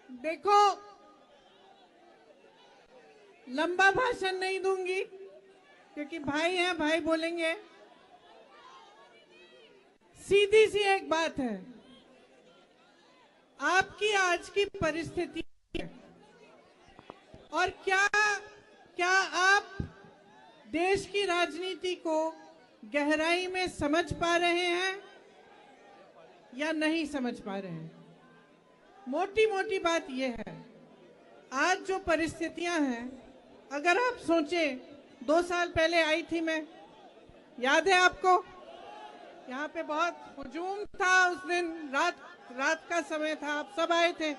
देखो, लंबा भाषण नहीं दूंगी क्योंकि भाई हैं, भाई बोलेंगे। सीधी सी एक बात है, आपकी आज की परिस्थिति और क्या क्या आप देश की राजनीति को गहराई में समझ पा रहे हैं या नहीं समझ पा रहे हैं? मोटी मोटी बात यह है, आज जो परिस्थितियां हैं, अगर आप सोचें 2 साल पहले आई थी मैं, याद है आपको? यहाँ पे बहुत हुजूम था उस दिन, रात का समय था, आप सब आए थे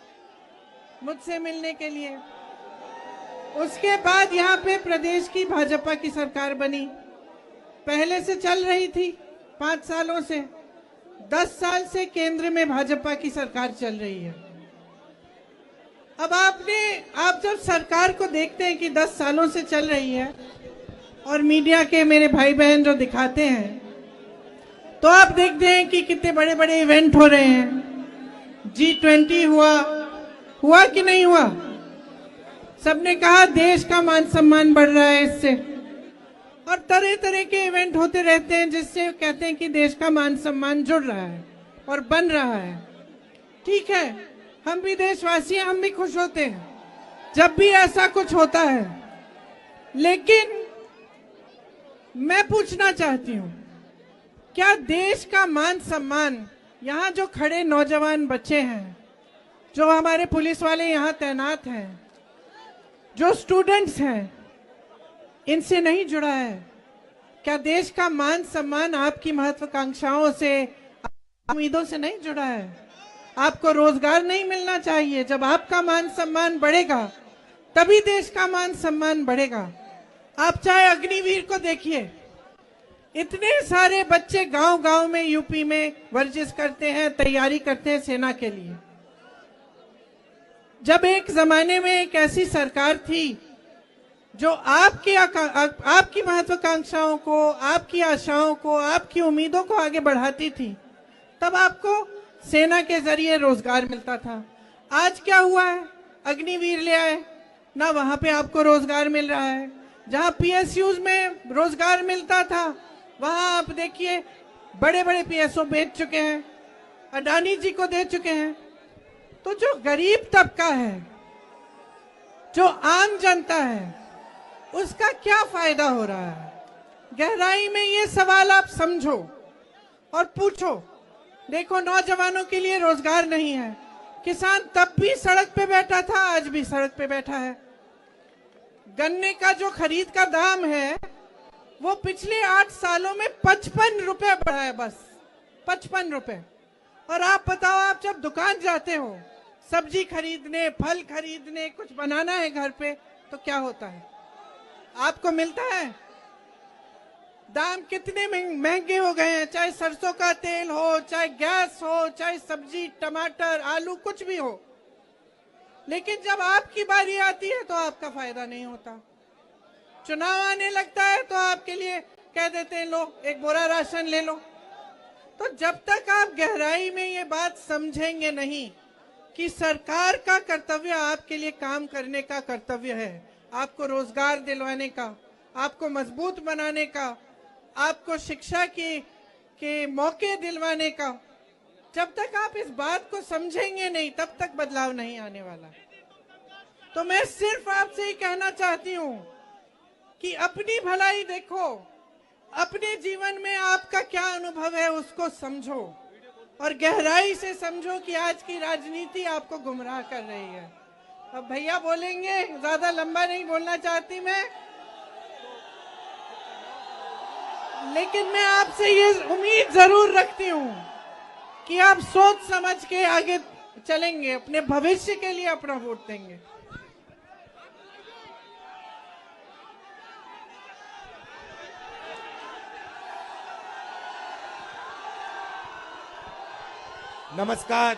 मुझसे मिलने के लिए। उसके बाद यहाँ पे प्रदेश की भाजपा की सरकार बनी, पहले से चल रही थी 5 सालों से, 10 साल से केंद्र में भाजपा की सरकार चल रही है। अब आप जब सरकार को देखते हैं कि 10 सालों से चल रही है और मीडिया के मेरे भाई बहन जो दिखाते हैं, तो आप देखते हैं कि कितने बड़े बड़े इवेंट हो रहे हैं। G20 हुआ कि नहीं हुआ? सबने कहा देश का मान सम्मान बढ़ रहा है इससे, और तरह तरह के इवेंट होते रहते हैं जिससे कहते हैं कि देश का मान सम्मान जुड़ रहा है और बन रहा है। ठीक है, हम भी देशवासी हैं, हम भी खुश होते हैं जब भी ऐसा कुछ होता है। लेकिन मैं पूछना चाहती हूं, क्या देश का मान सम्मान, यहाँ जो खड़े नौजवान बच्चे हैं, जो हमारे पुलिस वाले यहाँ तैनात हैं, जो स्टूडेंट्स हैं, इनसे नहीं जुड़ा है? क्या देश का मान सम्मान आपकी महत्वाकांक्षाओं से, उम्मीदों से नहीं जुड़ा है? आपको रोजगार नहीं मिलना चाहिए? जब आपका मान सम्मान बढ़ेगा तभी देश का मान सम्मान बढ़ेगा। आप चाहे अग्निवीर को देखिए, इतने सारे बच्चे गांव-गांव में यूपी में वर्जिश करते हैं, तैयारी करते हैं सेना के लिए। जब एक जमाने में एक ऐसी सरकार थी जो आपकी महत्वाकांक्षाओं को, आपकी आशाओं को, आपकी उम्मीदों को आगे बढ़ाती थी, तब आपको सेना के जरिए रोजगार मिलता था। आज क्या हुआ है? अग्निवीर ले आए ना, वहां पे आपको रोजगार मिल रहा है। जहां PSUs में रोजगार मिलता था, वहां आप देखिए बड़े बड़े PSO बेच चुके हैं, अडानी जी को दे चुके हैं। तो जो गरीब तबका है, जो आम जनता है, उसका क्या फायदा हो रहा है? गहराई में ये सवाल आप समझो और पूछो। देखो, नौजवानों के लिए रोजगार नहीं है। किसान तब भी सड़क पे बैठा था, आज भी सड़क पे बैठा है। गन्ने का जो खरीद का दाम है, वो पिछले 8 सालों में 55 रुपए बढ़ा है, बस 55 रुपए। और आप बताओ, आप जब दुकान जाते हो सब्जी खरीदने, फल खरीदने, कुछ बनाना है घर पे, तो क्या होता है? आपको मिलता है? दाम कितने महंगे हो गए हैं, चाहे सरसों का तेल हो, चाहे गैस हो, चाहे सब्जी, टमाटर, आलू, कुछ भी हो। लेकिन जब आपकी बारी आती है तो आपका फायदा नहीं होता। चुनाव आने लगता है तो आपके लिए कह देते हैं, लो एक बोरा राशन ले लो। तो जब तक आप गहराई में ये बात समझेंगे नहीं कि सरकार का कर्तव्य आपके लिए काम करने का कर्तव्य है, आपको रोजगार दिलवाने का, आपको मजबूत बनाने का, आपको शिक्षा के मौके दिलवाने का, जब तक आप इस बात को समझेंगे नहीं, तब तक बदलाव नहीं आने वाला। तो मैं सिर्फ आपसे ही कहना चाहती हूं कि अपनी भलाई देखो, अपने जीवन में आपका क्या अनुभव है उसको समझो, और गहराई से समझो कि आज की राजनीति आपको गुमराह कर रही है। अब भैया बोलेंगे, ज्यादा लंबा नहीं बोलना चाहती मैं, लेकिन मैं आपसे ये उम्मीद जरूर रखती हूँ कि आप सोच समझ के आगे चलेंगे, अपने भविष्य के लिए अपना वोट देंगे। नमस्कार।